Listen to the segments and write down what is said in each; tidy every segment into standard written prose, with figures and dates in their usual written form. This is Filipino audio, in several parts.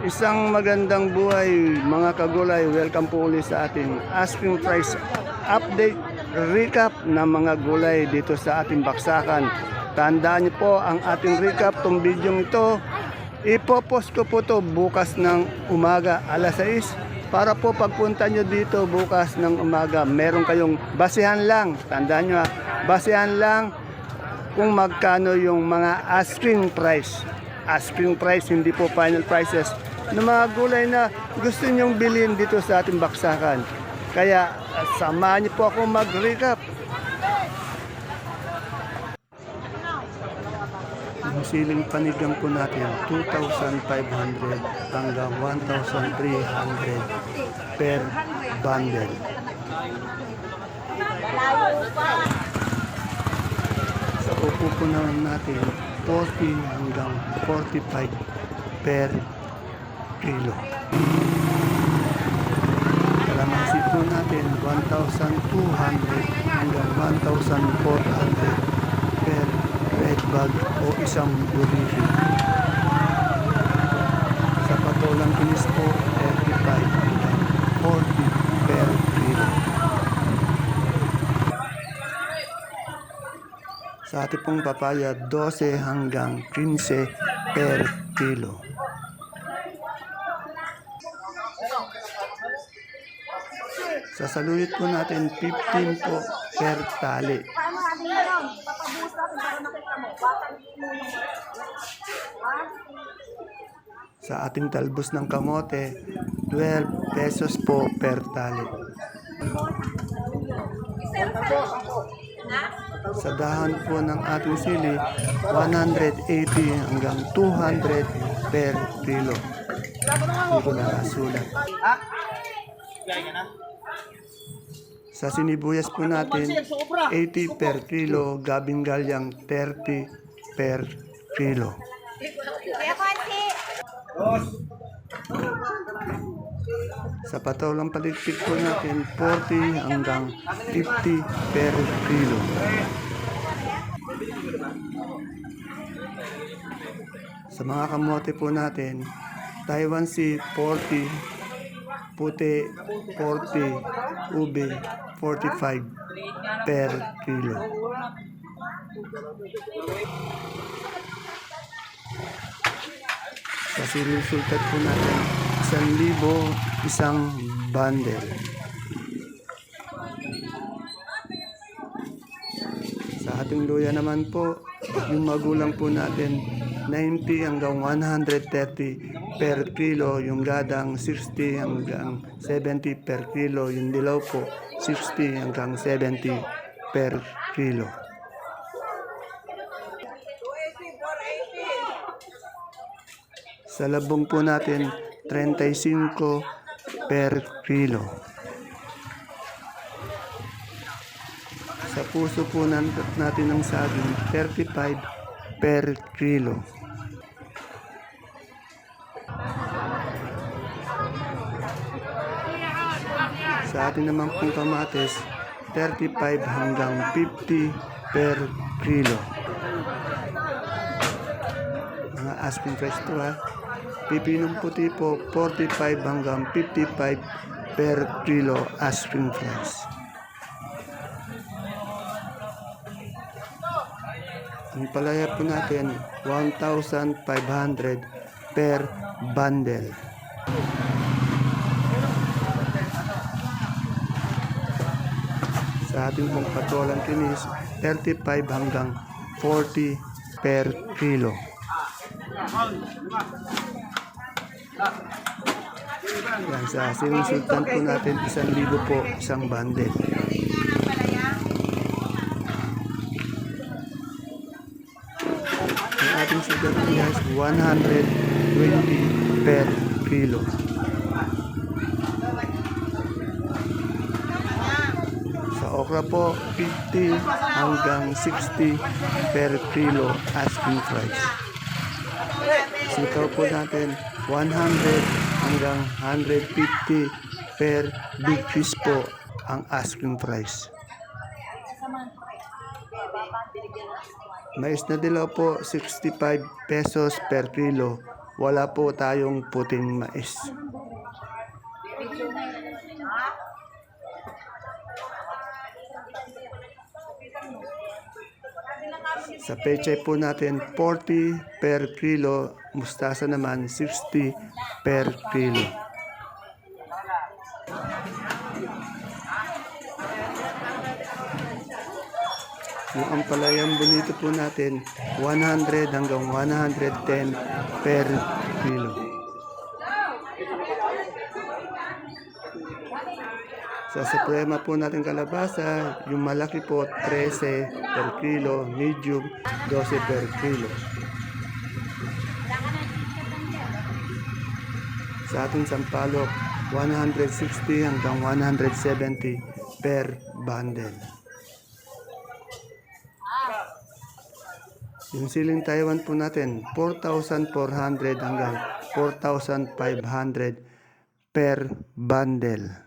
Isang magandang buhay mga kagulay. Welcome po ulit sa ating asking price update recap ng mga gulay dito sa ating baksakan. Tandaan niyo po ang ating recap, tong video ito. Ipopost ko po to bukas ng umaga alas 6 para po pagpunta nyo dito bukas ng umaga. Meron kayong basehan lang. Tandaan nyo basehan lang kung magkano yung mga asking price. Asking price, hindi po final prices ng mga gulay na gusto nyong bilhin dito sa ating baksakan. Kaya samahan niyo po ako mag-recap. Yung siling panigang po natin, 2,500 hanggang 1,300 per bundle. Sa upo po naman natin, 40 hanggang 45 per kilo. Kalamansi po natin 1,200 hanggang 1,400 per red bag o isang burili. Sa patolang kinis po 35 hanggang 40 per kilo. Sa ating pong papaya 12 hanggang 15 per kilo. Sa saluyot po natin, 15 po per tali. Sa ating talbos ng kamote, 12 pesos po per tali. Sa dahon po ng ating sili, 180 hanggang 200 per kilo. Hindi ko na nasulat. Sa sinibuyas po natin, 80 per kilo, gabing galyang 30 per kilo. Sa patolang paligpit po natin, 40 hanggang 50 per kilo. Sa mga kamote po natin, Taiwan Sea 40, puti 40, ube 45 per kilo. Sa siling sultan po natin, 1,000 isang bundle. Sa ating luya naman po, yung magulang po natin, 90 hanggang 130 per kilo, yung gadang 60 hanggang 70 per kilo, yung dilaw po 60 hanggang 70 per kilo. Sa labong po natin, 35 per kilo. Sa puso po natin ng saging, 35 per kilo. Sa atin naman pong kamatis, 35 hanggang 50 per kilo. Mga asking price ito ha. Pipinong puti po, 45 hanggang 55 per kilo asking price. Ang palaya po natin, 1,500 per bundle. Sa ating pong patolang kinis, 35 hanggang 40 per kilo. Yan, sa sinusultan po natin, 1,000 po isang bundle. Ang ating sigarilyas, 120 per kilo. Sa okra po, 50 hanggang 60 per kilo asking price. Sitaw po natin, 100 hanggang 150 per big fish po ang asking price. Mais na dilaw po, 65 pesos per kilo. wala po tayong puting mais. Sa pechay po natin, 40 per kilo. Mustasa naman, 60 per kilo. Yung ampalayang bonito po natin, 100 hanggang 110 per kilo. Sa suprema po natin kalabasa, yung malaki po 13 per kilo, medium 12 per kilo. Sa ating sampalok, 160 hanggang 170 per bundle. Yung siling Taiwan po natin, 4,400 hanggang 4,500 per bundle.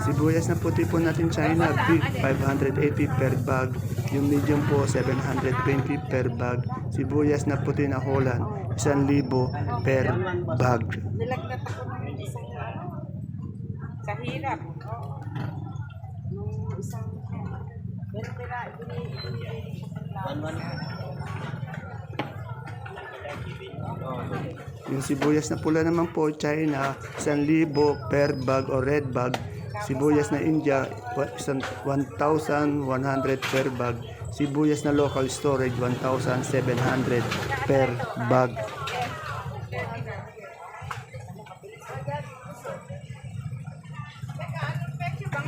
Sibuyas na puti po natin China, big 580 per bag. Yung medium po 720 per bag. Sibuyas na puti na Holland, 1,000 per bag. Nilagdat ako ng isang sa hirap. Nung isang pero binili Yung sibuyas na pula naman po China, 1,000 per bag o red bag. Sibuyas na India, 1,100 per bag. Sibuyas na local storage, 1,700 per bag.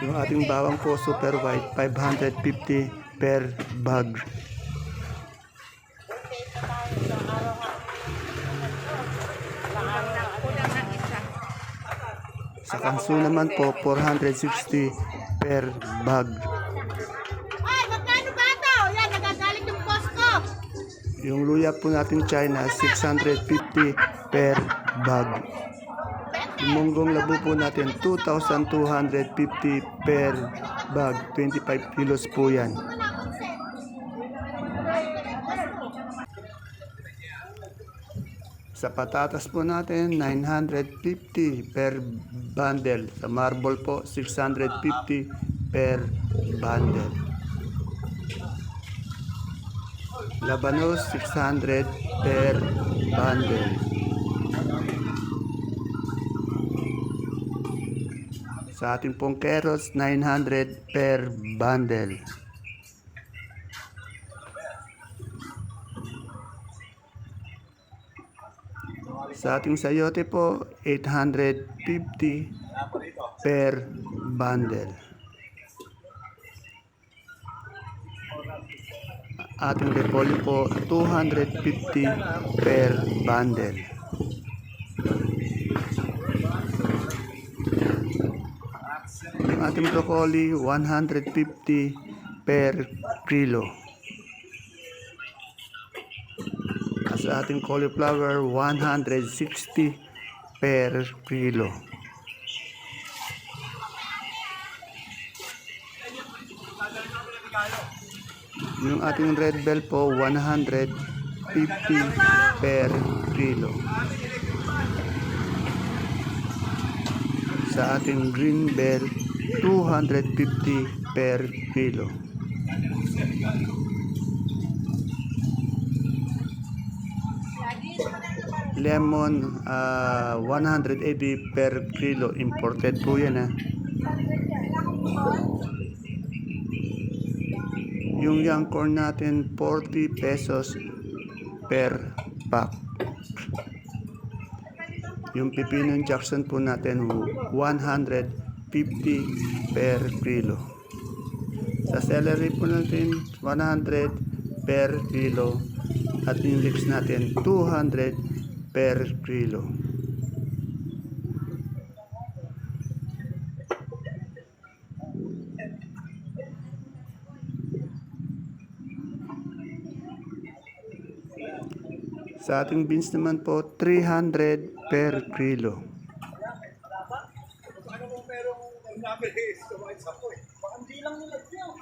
Yung ating bawang po super white, 550 per bag. Sa kanso naman po, 460 per bag. Ay, magkano ba ito? Yan, nagagalit yung boss ko. Yung luya po natin China, 650 per bag. Yung munggong labo po natin, 2,250 per bag. 25 kilos po yan. Sa patatas po natin, 950 per bundle. Sa marble po, 650 per bundle. Labanos, 600 per bundle. Sa ating pong carrots, 900 per bundle. Sa ating sayote po, 850 per bundle. Ating repolyo po, 250 per bundle. Yung ating broccoli, 150 per kilo. Sa ating cauliflower, 160 per kilo. Yung ating red bell po, 150 per kilo. Sa ating green bell, 250 per kilo. Lemon, 180 per kilo. Imported po yan, ha. Yung young corn natin, 40 pesos per pack. Yung pipinong Jackson po natin, 150 per kilo. Sa celery po natin, 100 per kilo. At yung leeks natin, 200 per kilo. Sa ating beans naman po, 300 per kilo.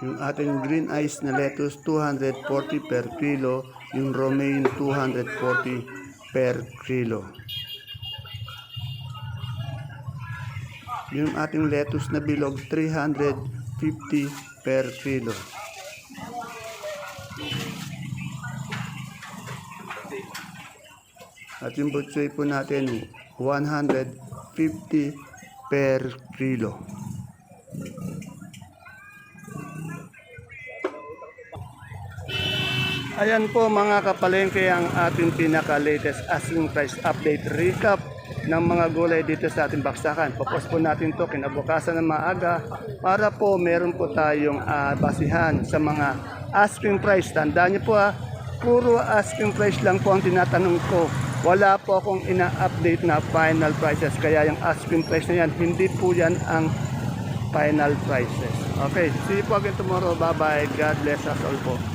Yung ating green eyes na lettuce, 240 per kilo. Yung romaine, 240 per kilo. Yung ating lettuce na bilog, 350 per kilo. At yung butchoy po natin, 150 per kilo. Ayan po mga kapalengke ang ating pinaka-latest asking price update recap ng mga gulay dito sa ating baksakan. Popos po natin to kinabukasan ng maaga para po meron po tayong basihan sa mga asking price. Tandaan niyo po puro asking price lang po ang tinatanong ko. Wala po akong ina-update na final prices. Kaya yung asking price na yan, hindi po yan ang final prices. Okay, see you po again tomorrow. Bye-bye. God bless us all po.